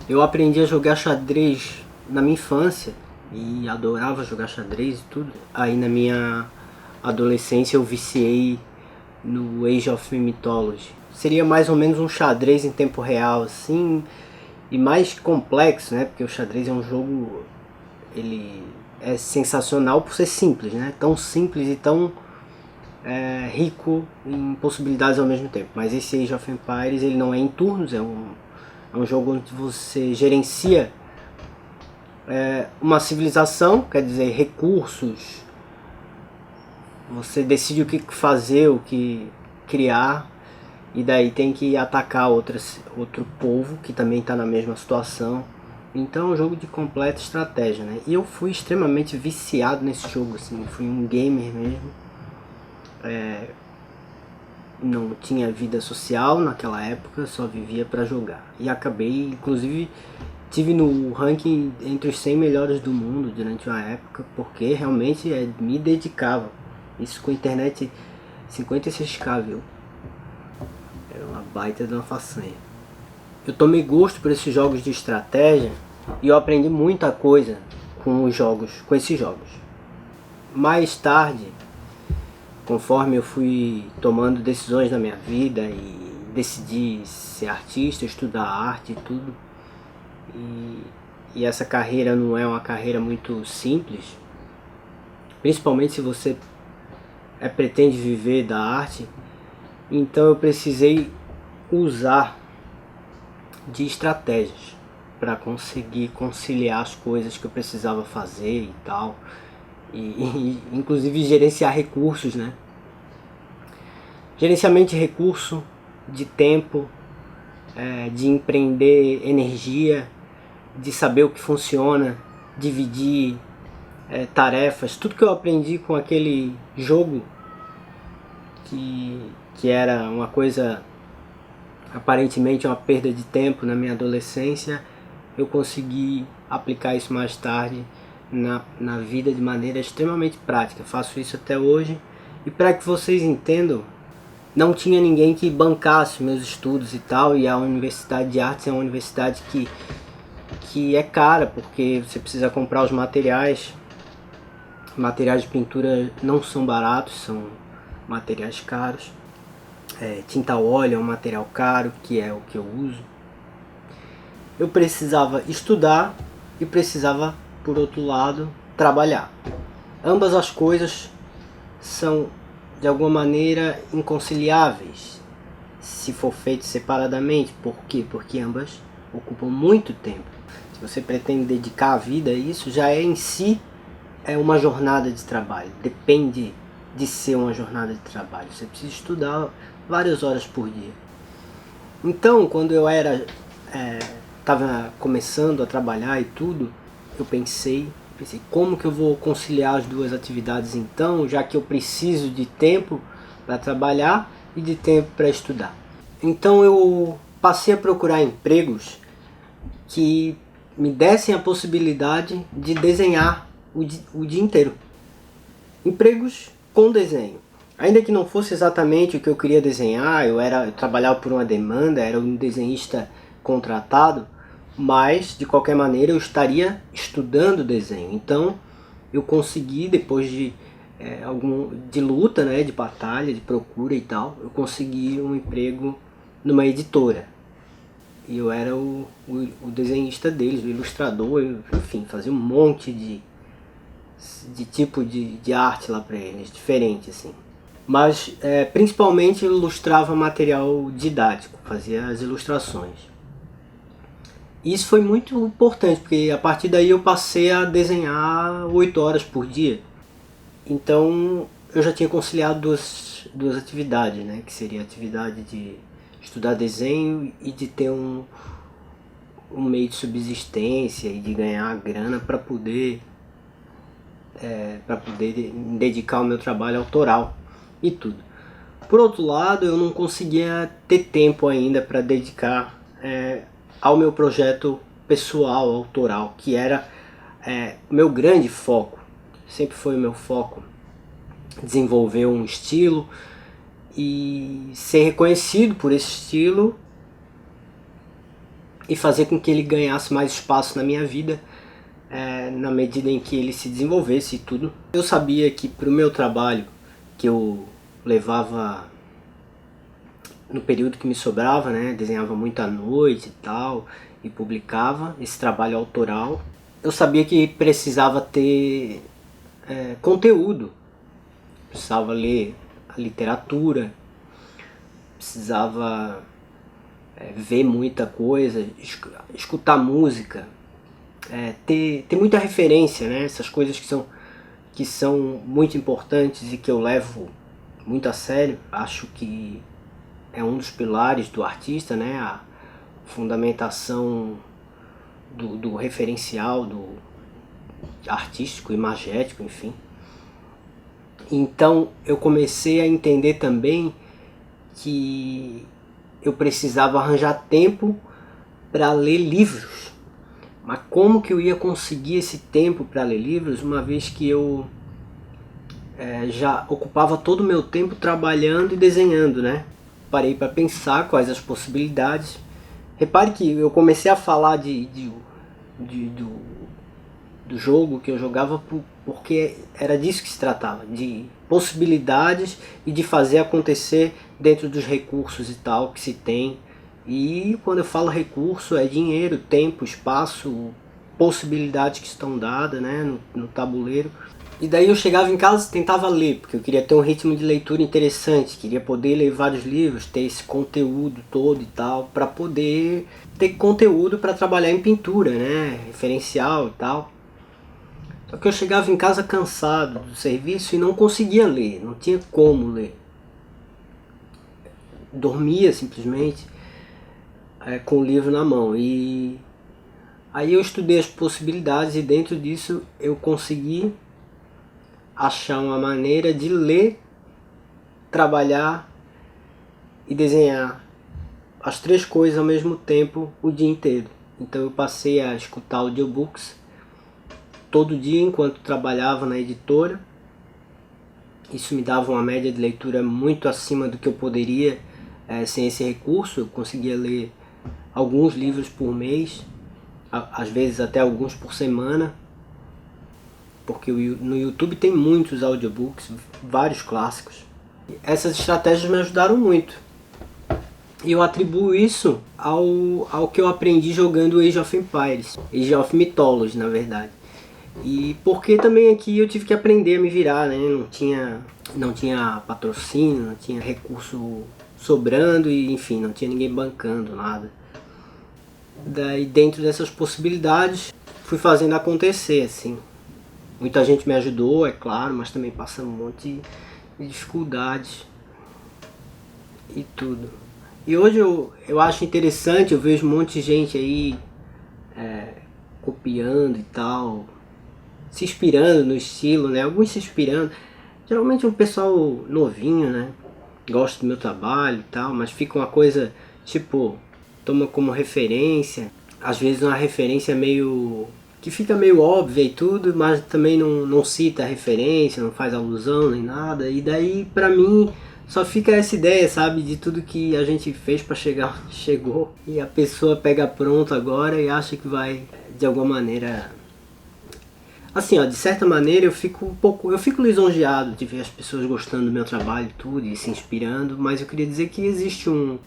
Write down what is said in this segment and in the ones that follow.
Eu aprendi a jogar xadrez na minha infância e adorava jogar xadrez e tudo. Aí na minha adolescência eu viciei no Age of Mythology. Seria mais ou menos um xadrez em tempo real, assim, e mais complexo, né? Porque o xadrez é um jogo, ele é sensacional por ser simples, né? Tão simples e tão rico em possibilidades ao mesmo tempo. Mas esse Age of Empires, ele não é em turnos, é um jogo onde você gerencia uma civilização, quer dizer, recursos, você decide o que fazer, o que criar, e daí tem que atacar outro povo que também está na mesma situação. Então é um jogo de completa estratégia, né? E eu fui extremamente viciado nesse jogo, assim, fui um gamer mesmo. Não tinha vida social naquela época, só vivia para jogar. E acabei, inclusive, tive no ranking entre os 100 melhores do mundo durante uma época, porque realmente me dedicava. Isso com a internet 56k, viu? Era uma baita de uma façanha. Eu tomei gosto por esses jogos de estratégia e eu aprendi muita coisa com esses jogos. Mais tarde, conforme eu fui tomando decisões na minha vida e decidi ser artista, estudar arte e tudo, e essa carreira não é uma carreira muito simples, principalmente se você pretende viver da arte, então eu precisei usar de estratégias para conseguir conciliar as coisas que eu precisava fazer e tal, e inclusive gerenciar recursos, né? Gerenciamento de recurso, de tempo, de empreender energia, de saber o que funciona, dividir tarefas, tudo que eu aprendi com aquele jogo que era uma coisa aparentemente uma perda de tempo na minha adolescência, eu consegui aplicar isso mais tarde na vida de maneira extremamente prática. Faço isso até hoje, e para que vocês entendam, não tinha ninguém que bancasse meus estudos e tal, e a Universidade de Artes é uma universidade que é cara, porque você precisa comprar os materiais de pintura, não são baratos, são materiais caros. Tinta a óleo é um material caro, que é o que eu uso. Eu precisava estudar e precisava, por outro lado, trabalhar. Ambas as coisas são de alguma maneira inconciliáveis se for feito separadamente. Por quê? Porque ambas ocupam muito tempo. Se você pretende dedicar a vida a isso, já em si uma jornada de trabalho. Depende de ser uma jornada de trabalho. Você precisa estudar várias horas por dia. Então, quando eu estava começando a trabalhar e tudo, eu pensei, como que eu vou conciliar as duas atividades então, já que eu preciso de tempo para trabalhar e de tempo para estudar. Então eu passei a procurar empregos que me dessem a possibilidade de desenhar o dia inteiro. Empregos com desenho. Ainda que não fosse exatamente o que eu queria desenhar, eu trabalhava por uma demanda, era um desenhista contratado, mas de qualquer maneira eu estaria estudando desenho. Então eu consegui, depois de luta, né, de batalha, de procura e tal, eu consegui um emprego numa editora. E eu era o desenhista deles, o ilustrador, enfim, fazia um monte de tipo de arte lá para eles, diferente assim. Mas principalmente ilustrava material didático, fazia as ilustrações. Isso foi muito importante, porque a partir daí eu passei a desenhar 8 horas por dia. Então eu já tinha conciliado duas atividades, né? Que seria a atividade de estudar desenho e de ter um meio de subsistência e de ganhar grana para poder dedicar ao meu trabalho autoral e tudo. Por outro lado, eu não conseguia ter tempo ainda para dedicar ao meu projeto pessoal, autoral, que era o meu grande foco, sempre foi o meu foco, desenvolver um estilo e ser reconhecido por esse estilo e fazer com que ele ganhasse mais espaço na minha vida, na medida em que ele se desenvolvesse e tudo. Eu sabia que para o meu trabalho, que eu levava no período que me sobrava, né, desenhava muito à noite e tal, e publicava esse trabalho autoral, eu sabia que precisava ter conteúdo, precisava ler a literatura, precisava ver muita coisa, escutar música, ter muita referência, né? Essas coisas que são muito importantes e que eu levo muito a sério. Acho que é um dos pilares do artista, né? A fundamentação do referencial, do artístico, imagético, enfim. Então eu comecei a entender também que eu precisava arranjar tempo para ler livros. Mas como que eu ia conseguir esse tempo para ler livros, uma vez que eu já ocupava todo o meu tempo trabalhando e desenhando, né? Parei para pensar quais as possibilidades. Repare que eu comecei a falar do jogo que eu jogava porque era disso que se tratava, de possibilidades e de fazer acontecer dentro dos recursos e tal que se tem. E quando eu falo recurso, é dinheiro, tempo, espaço, possibilidades que estão dadas, né, no tabuleiro. E daí eu chegava em casa e tentava ler, porque eu queria ter um ritmo de leitura interessante, queria poder ler vários livros, ter esse conteúdo todo e tal, para poder ter conteúdo para trabalhar em pintura, né, referencial e tal. Só que eu chegava em casa cansado do serviço e não conseguia ler, não tinha como ler. Dormia simplesmente com o livro na mão. E aí eu estudei as possibilidades e dentro disso eu consegui achar uma maneira de ler, trabalhar e desenhar as três coisas ao mesmo tempo o dia inteiro. Então eu passei a escutar audiobooks todo dia enquanto trabalhava na editora. Isso me dava uma média de leitura muito acima do que eu poderia sem esse recurso. Eu conseguia ler alguns livros por mês, às vezes até alguns por semana, porque no YouTube tem muitos audiobooks, vários clássicos. Essas estratégias me ajudaram muito. E eu atribuo isso ao que eu aprendi jogando Age of Empires, Age of Mythology, na verdade. E porque também aqui eu tive que aprender a me virar, né? Não tinha patrocínio, não tinha recurso sobrando e enfim, não tinha ninguém bancando nada. Daí dentro dessas possibilidades fui fazendo acontecer, assim. Muita gente me ajudou, é claro, mas também passando um monte de dificuldades e tudo. E hoje eu acho interessante, eu vejo um monte de gente aí copiando e tal, se inspirando no estilo, né? Alguns se inspirando. Geralmente é um pessoal novinho, né? Gosta do meu trabalho e tal, mas fica uma coisa, tipo, toma como referência. Às vezes uma referência meio... que fica meio óbvia e tudo, mas também não cita a referência, não faz alusão nem nada. E daí, pra mim, só fica essa ideia, sabe? De tudo que a gente fez pra chegar onde chegou. E a pessoa pega pronto agora e acha que vai, de alguma maneira... Assim, ó, de certa maneira eu fico lisonjeado de ver as pessoas gostando do meu trabalho e tudo, e se inspirando, mas eu queria dizer que existe um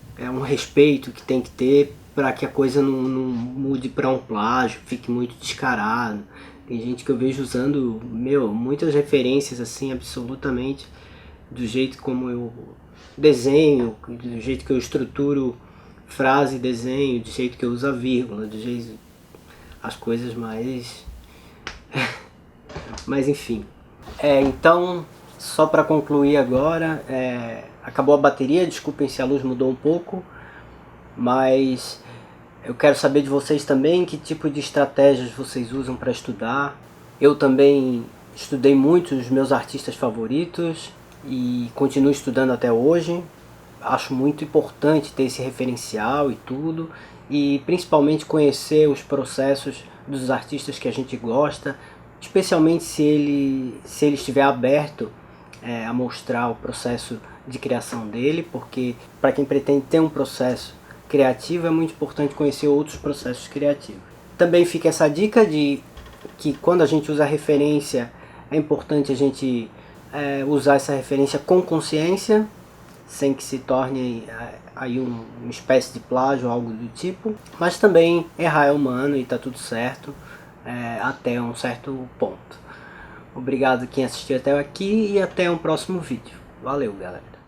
respeito que tem que ter para que a coisa não mude para um plágio, fique muito descarado. Tem gente que eu vejo usando, muitas referências assim, absolutamente, do jeito como eu desenho, do jeito que eu estruturo frase e desenho, do jeito que eu uso a vírgula, do jeito... as coisas mais... Mas enfim. Então, só para concluir agora, acabou a bateria, desculpem se a luz mudou um pouco, mas eu quero saber de vocês também que tipo de estratégias vocês usam para estudar. Eu também estudei muito os meus artistas favoritos e continuo estudando até hoje. Acho muito importante ter esse referencial e tudo, e principalmente conhecer os processos dos artistas que a gente gosta, especialmente se ele estiver aberto a mostrar o processo de criação dele, porque para quem pretende ter um processo criativo, é muito importante conhecer outros processos criativos. Também fica essa dica de que quando a gente usa referência, é importante a gente usar essa referência com consciência, sem que se torne aí uma espécie de plágio ou algo do tipo. Mas também errar é humano e tá tudo certo, até um certo ponto. Obrigado quem assistiu até aqui e até um próximo vídeo. Valeu, galera!